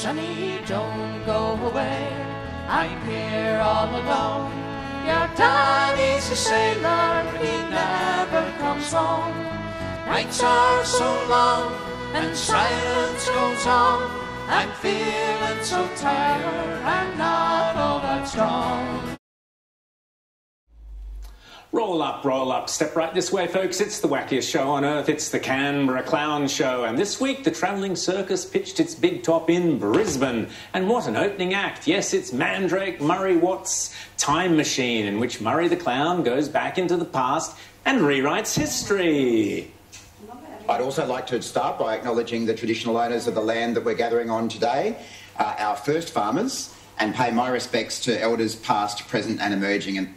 Sonny, don't go away, I'm here all alone. Your daddy's a sailor, he never comes home. Nights are so long and silence goes on. I'm feeling so tired, I'm not all that strong. Roll up, step right this way, folks. It's the wackiest show on earth. It's the Canberra Clown Show. And this week, the travelling circus pitched its big top in Brisbane. And what an opening act. Yes, it's Mandrake Murray Watt's Time Machine, in which Murray the Clown goes back into the past and rewrites history. I'd also like to start by acknowledging the traditional owners of the land that we're gathering on today, our first farmers, and pay my respects to elders past, present and emerging.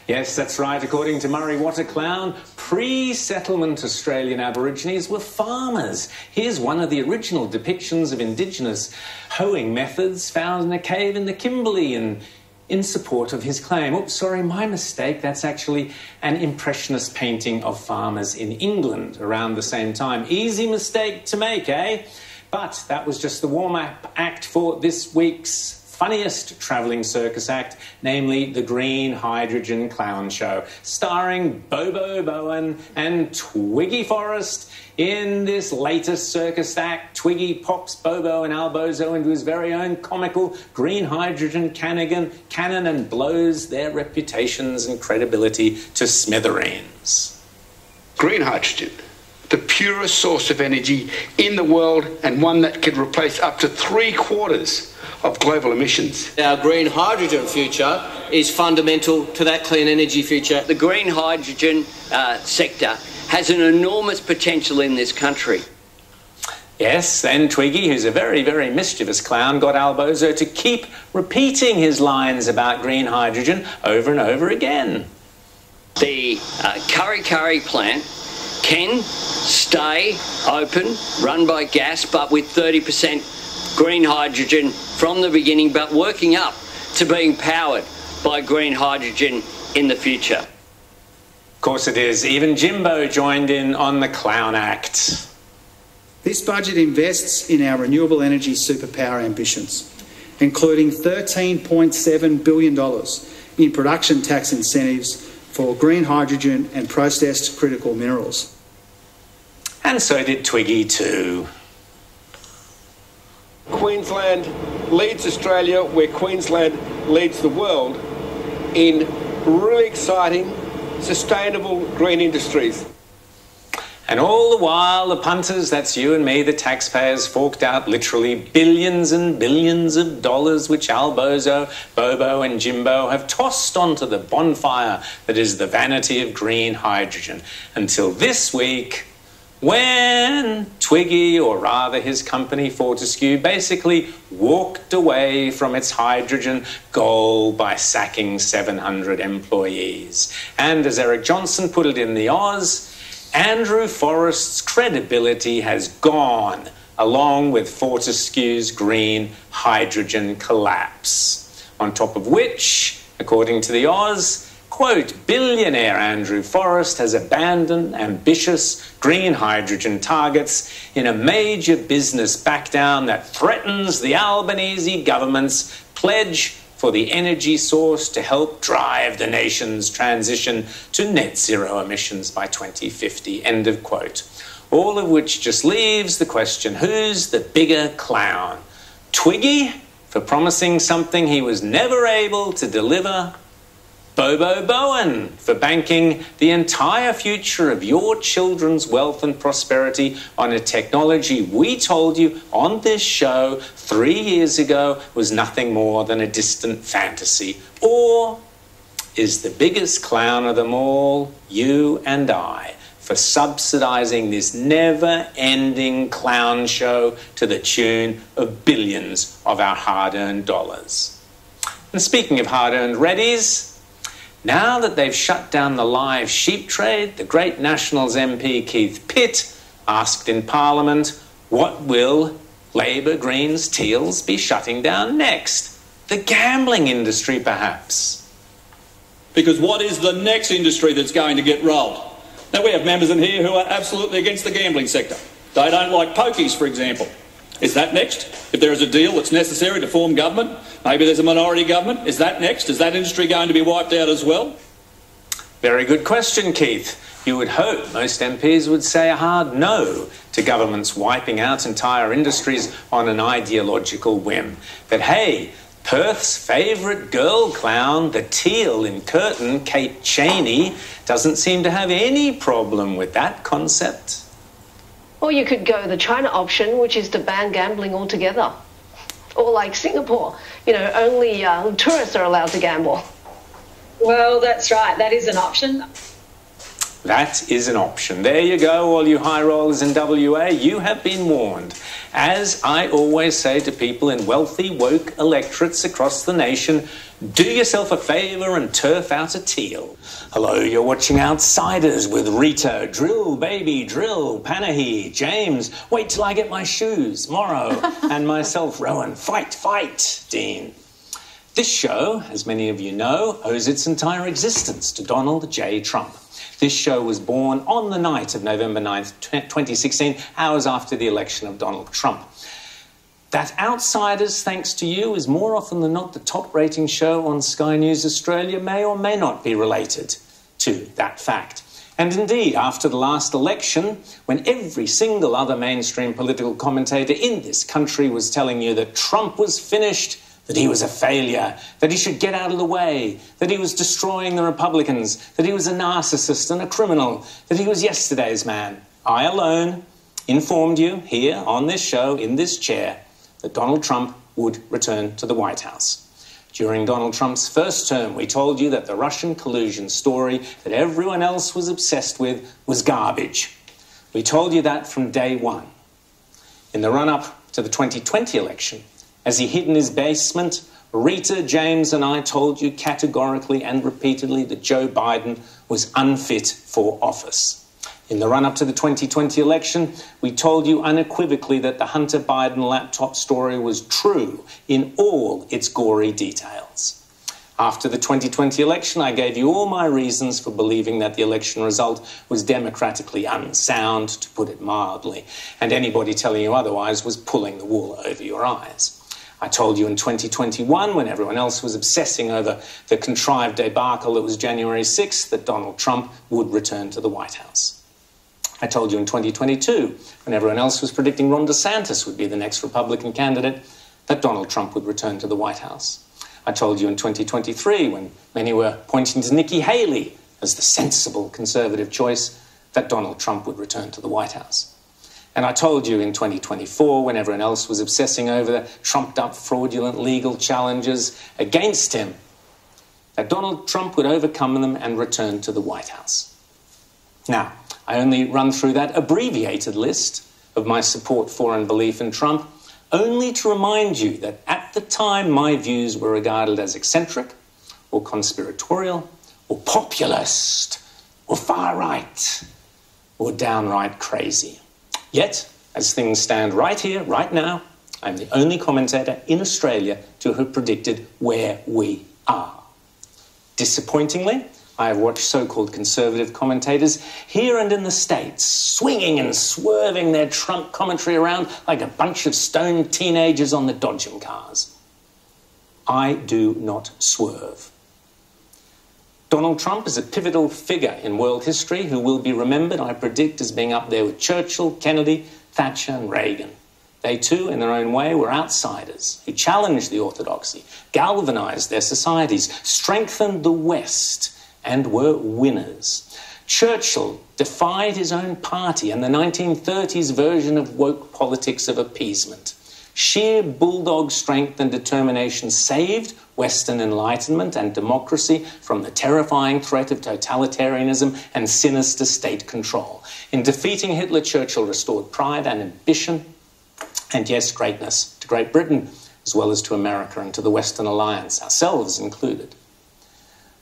Yes, that's right. According to Murray Watt a Clown, pre-settlement Australian Aborigines were farmers. Here's one of the original depictions of Indigenous hoeing methods found in a cave in the Kimberley and in support of his claim. Oops, sorry, my mistake. That's actually an Impressionist painting of farmers in England around the same time. Easy mistake to make, eh? But that was just the warm-up act for this week's funniest travelling circus act, namely the Green Hydrogen Clown Show, starring Bobo Bowen and Twiggy Forrest. In this latest circus act, Twiggy pops Bobo and Albozo into his very own comical green hydrogen cannon and blows their reputations and credibility to smithereens. Green hydrogen, the purest source of energy in the world, and one that could replace up to 3/4 of global emissions. Our green hydrogen future is fundamental to that clean energy future. The green hydrogen sector has an enormous potential in this country. Yes, then Twiggy, who's a very, very mischievous clown, got Albozo to keep repeating his lines about green hydrogen over and over again. The Kurri Kurri plant can stay open, run by gas, but with 30% green hydrogen from the beginning, but working up to being powered by green hydrogen in the future. Of course it is. Even Jimbo joined in on the clown act. This budget invests in our renewable energy superpower ambitions, including $13.7 billion in production tax incentives for green hydrogen and processed critical minerals. And so did Twiggy too. Queensland leads Australia where Queensland leads the world in really exciting, sustainable green industries. And all the while, the punters, that's you and me, the taxpayers, forked out literally billions and billions of dollars, which Albozo, Bobo and Jimbo have tossed onto the bonfire that is the vanity of green hydrogen. Until this week, when Twiggy, or rather his company Fortescue, basically walked away from its hydrogen goal by sacking 700 employees. And as Eric Johnson put it in the Oz, Andrew Forrest's credibility has gone, along with Fortescue's green hydrogen collapse. On top of which, according to the Oz, quote, billionaire Andrew Forrest has abandoned ambitious green hydrogen targets in a major business backdown that threatens the Albanese government's pledge for the energy source to help drive the nation's transition to net zero emissions by 2050, end of quote. All of which just leaves the question, who's the bigger clown? Twiggy, for promising something he was never able to deliver? Bobo Bowen, for banking the entire future of your children's wealth and prosperity on a technology we told you on this show 3 years ago was nothing more than a distant fantasy? Or is the biggest clown of them all you and I for subsidising this never-ending clown show to the tune of billions of our hard-earned dollars? And speaking of hard-earned reddies, now that they've shut down the live sheep trade, the great Nationals MP Keith Pitt asked in Parliament, what will Labor, Greens, Teals be shutting down next? The gambling industry, perhaps? Because what is the next industry that's going to get rolled? Now, we have members in here who are absolutely against the gambling sector. They don't like pokies, for example. Is that next? If there is a deal that's necessary to form government, maybe there's a minority government, is that next? Is that industry going to be wiped out as well? Very good question, Keith. You would hope most MPs would say a hard no to governments wiping out entire industries on an ideological whim. But hey, Perth's favourite girl clown, the teal in Curtin, Kate Cheney, doesn't seem to have any problem with that concept. Or you could go the China option, which is to ban gambling altogether. Or like Singapore, you know, only tourists are allowed to gamble. Well, that's right. That is an option. That is an option. There you go, all you high rollers in WA. You have been warned. As I always say to people in wealthy, woke electorates across the nation, do yourself a favour and turf out a teal. Hello, you're watching Outsiders with Rita, Drill, Baby, Drill, Panahi, James, Wait Till I Get My Shoes, Morrow, and myself, Rowan. Fight, fight, Dean. This show, as many of you know, owes its entire existence to Donald J. Trump. This show was born on the night of November 9th, 2016, hours after the election of Donald Trump. That Outsiders, thanks to you, is more often than not the top-rating show on Sky News Australia, may or may not be related to that fact. And indeed, after the last election, when every single other mainstream political commentator in this country was telling you that Trump was finished, that he was a failure, that he should get out of the way, that he was destroying the Republicans, that he was a narcissist and a criminal, that he was yesterday's man, I alone informed you here on this show, in this chair, that Donald Trump would return to the White House. During Donald Trump's first term, we told you that the Russian collusion story that everyone else was obsessed with was garbage. We told you that from day one. In the run-up to the 2020 election, as he hid in his basement, Rita, James and I told you categorically and repeatedly that Joe Biden was unfit for office. In the run-up to the 2020 election, we told you unequivocally that the Hunter Biden laptop story was true in all its gory details. After the 2020 election, I gave you all my reasons for believing that the election result was democratically unsound, to put it mildly, and anybody telling you otherwise was pulling the wool over your eyes. I told you in 2021, when everyone else was obsessing over the contrived debacle that was January 6th, that Donald Trump would return to the White House. I told you in 2022, when everyone else was predicting Ron DeSantis would be the next Republican candidate, that Donald Trump would return to the White House. I told you in 2023, when many were pointing to Nikki Haley as the sensible Conservative choice, that Donald Trump would return to the White House. And I told you in 2024, when everyone else was obsessing over the trumped-up fraudulent legal challenges against him, that Donald Trump would overcome them and return to the White House. Now, I only run through that abbreviated list of my support for and belief in Trump only to remind you that at the time my views were regarded as eccentric or conspiratorial or populist or far-right or downright crazy. Yet, as things stand right here, right now, I'm the only commentator in Australia to have predicted where we are. Disappointingly, I have watched so-called conservative commentators here and in the States swinging and swerving their Trump commentary around like a bunch of stoned teenagers on the Dodgem cars. I do not swerve. Donald Trump is a pivotal figure in world history who will be remembered, I predict, as being up there with Churchill, Kennedy, Thatcher and Reagan. They too, in their own way, were outsiders who challenged the orthodoxy, galvanised their societies, strengthened the West, and were winners. Churchill defied his own party and the 1930s version of woke politics of appeasement. Sheer bulldog strength and determination saved Western enlightenment and democracy from the terrifying threat of totalitarianism and sinister state control. In defeating Hitler, Churchill restored pride and ambition, and yes, greatness to Great Britain, as well as to America and to the Western Alliance, ourselves included.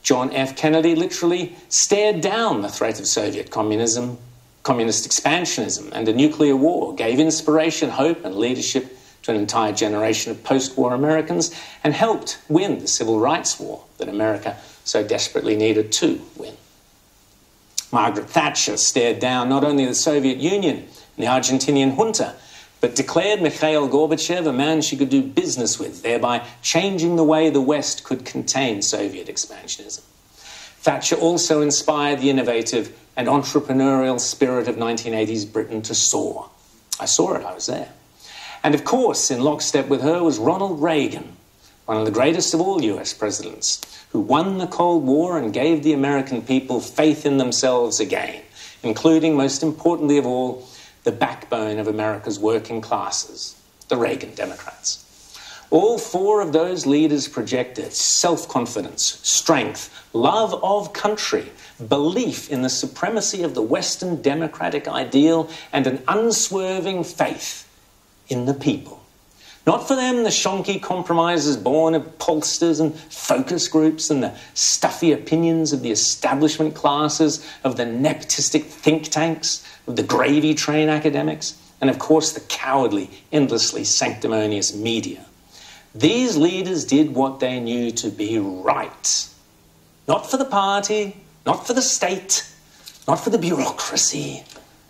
John F. Kennedy literally stared down the threat of Soviet communism, communist expansionism, and a nuclear war, gave inspiration, hope, and leadership to an entire generation of post-war Americans, and helped win the civil rights war that America so desperately needed to win. Margaret Thatcher stared down not only the Soviet Union and the Argentinian junta, but declared Mikhail Gorbachev a man she could do business with, thereby changing the way the West could contain Soviet expansionism. Thatcher also inspired the innovative and entrepreneurial spirit of 1980s Britain to soar. I saw it, I was there. And of course, in lockstep with her was Ronald Reagan, one of the greatest of all US presidents, who won the Cold War and gave the American people faith in themselves again, including, most importantly of all, the backbone of America's working classes, the Reagan Democrats. All four of those leaders projected self-confidence, strength, love of country, belief in the supremacy of the Western democratic ideal, and an unswerving faith in the people. Not for them the shonky compromises born of pollsters and focus groups and the stuffy opinions of the establishment classes, of the nepotistic think tanks, of the gravy train academics, and of course the cowardly, endlessly sanctimonious media. These leaders did what they knew to be right. Not for the party, not for the state, not for the bureaucracy,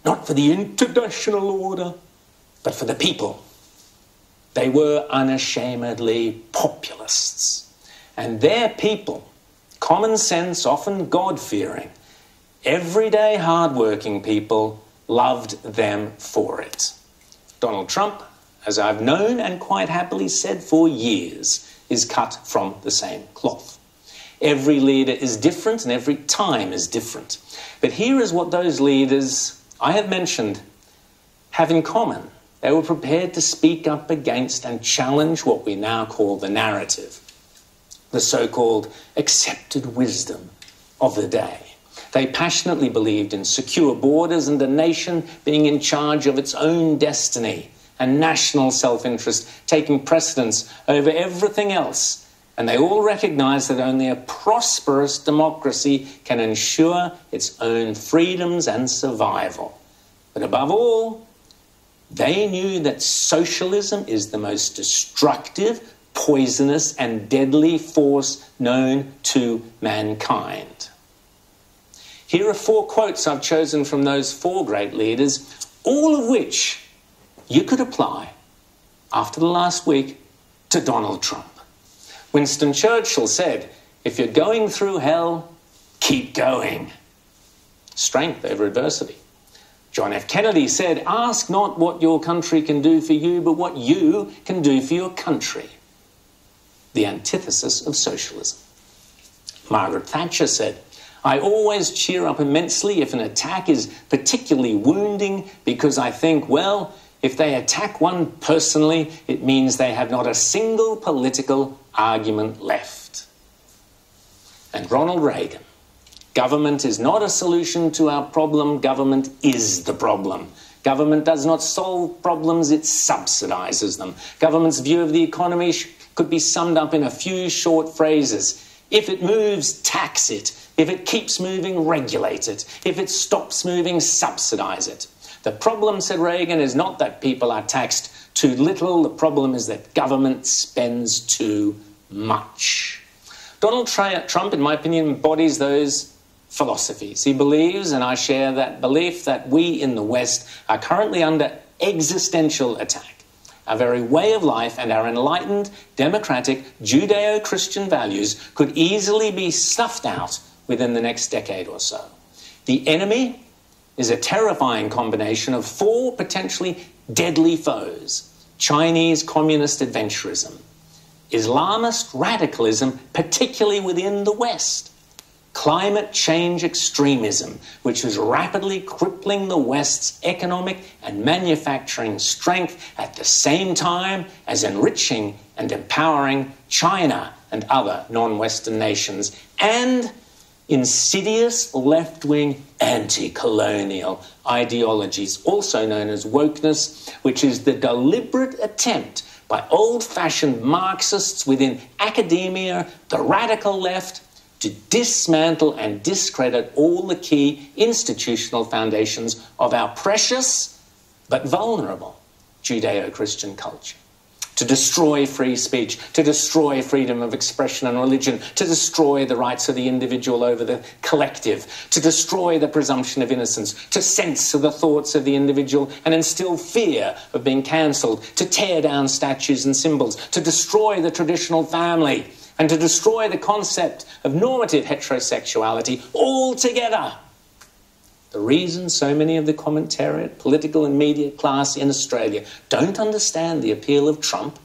not for the international order, but for the people. They were unashamedly populists. And their people, common sense, often God-fearing, everyday hard-working people, loved them for it. Donald Trump, as I've known and quite happily said for years, is cut from the same cloth. Every leader is different and every time is different. But here is what those leaders I have mentioned have in common. They were prepared to speak up against and challenge what we now call the narrative, the so-called accepted wisdom of the day. They passionately believed in secure borders and a nation being in charge of its own destiny, and national self-interest taking precedence over everything else. And they all recognized that only a prosperous democracy can ensure its own freedoms and survival. But above all, they knew that socialism is the most destructive, poisonous, and deadly force known to mankind. Here are 4 quotes I've chosen from those 4 great leaders, all of which you could apply, after the last week, to Donald Trump. Winston Churchill said, "If you're going through hell, keep going." Strength over adversity. John F. Kennedy said, "Ask not what your country can do for you, but what you can do for your country." The antithesis of socialism. Margaret Thatcher said, "I always cheer up immensely if an attack is particularly wounding because I think, well, if they attack one personally, it means they have not a single political argument left." And Ronald Reagan, "Government is not a solution to our problem. Government is the problem. Government does not solve problems, it subsidizes them. Government's view of the economy could be summed up in a few short phrases. If it moves, tax it. If it keeps moving, regulate it. If it stops moving, subsidize it. The problem," said Reagan, "is not that people are taxed too little. The problem is that government spends too much." Donald Trump, in my opinion, embodies those philosophies. He believes, and I share that belief, that we in the West are currently under existential attack. Our very way of life and our enlightened, democratic, Judeo-Christian values could easily be snuffed out within the next decade or so. The enemy is a terrifying combination of 4 potentially deadly foes: Chinese communist adventurism, Islamist radicalism, particularly within the West, climate change extremism, which is rapidly crippling the West's economic and manufacturing strength at the same time as enriching and empowering China and other non-Western nations, and insidious left-wing anti-colonial ideologies, also known as wokeness, which is the deliberate attempt by old-fashioned Marxists within academia, the radical left, to dismantle and discredit all the key institutional foundations of our precious but vulnerable Judeo-Christian culture. to destroy free speech, to destroy freedom of expression and religion, to destroy the rights of the individual over the collective, to destroy the presumption of innocence, to censor the thoughts of the individual and instill fear of being cancelled, to tear down statues and symbols, to destroy the traditional family, and to destroy the concept of normative heterosexuality altogether. The reason so many of the commentariat, political and media class in Australia don't understand the appeal of Trump,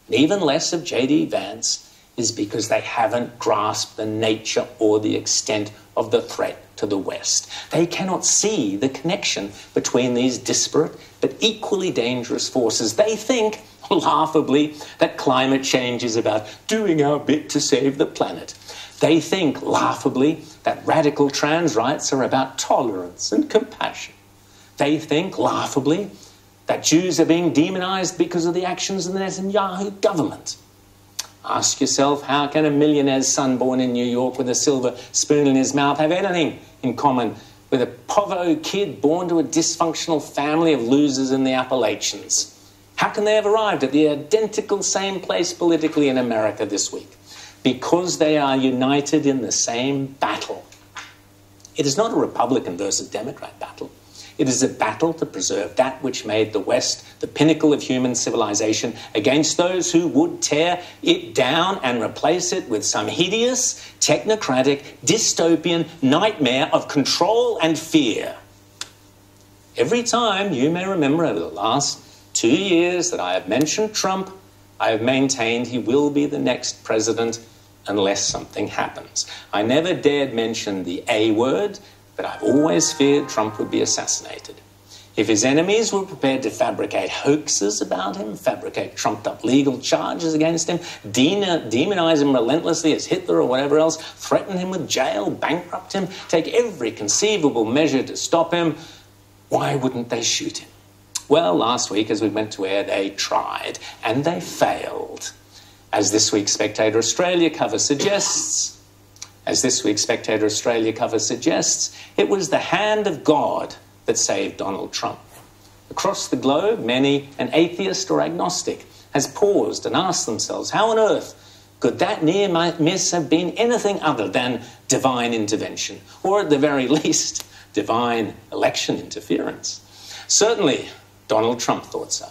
and even less of J.D. Vance, is because they haven't grasped the nature or the extent of the threat to the West. They cannot see the connection between these disparate but equally dangerous forces. They think, laughably, that climate change is about doing our bit to save the planet. They think, laughably, that radical trans rights are about tolerance and compassion. They think, laughably, that Jews are being demonised because of the actions of the Netanyahu government. Ask yourself, how can a millionaire's son born in New York with a silver spoon in his mouth have anything in common with a povo kid born to a dysfunctional family of losers in the Appalachians? How can they have arrived at the identical same place politically in America this week? Because they are united in the same battle. It is not a Republican versus Democrat battle. It is a battle to preserve that which made the West the pinnacle of human civilization against those who would tear it down and replace it with some hideous, technocratic, dystopian nightmare of control and fear. Every time, you may remember over the last 2 years that I have mentioned Trump, I have maintained he will be the next president unless something happens. I never dared mention the A word, but I've always feared Trump would be assassinated. If his enemies were prepared to fabricate hoaxes about him, fabricate trumped-up legal charges against him, demonize him relentlessly as Hitler or whatever else, threaten him with jail, bankrupt him, take every conceivable measure to stop him, why wouldn't they shoot him? Well, last week, as we went to air, they tried, and they failed. As this week's Spectator Australia cover suggests, it was the hand of God that saved Donald Trump. Across the globe, many, an atheist or agnostic, has paused and asked themselves, how on earth could that near miss have been anything other than divine intervention, or at the very least, divine election interference? Certainly, Donald Trump thought so.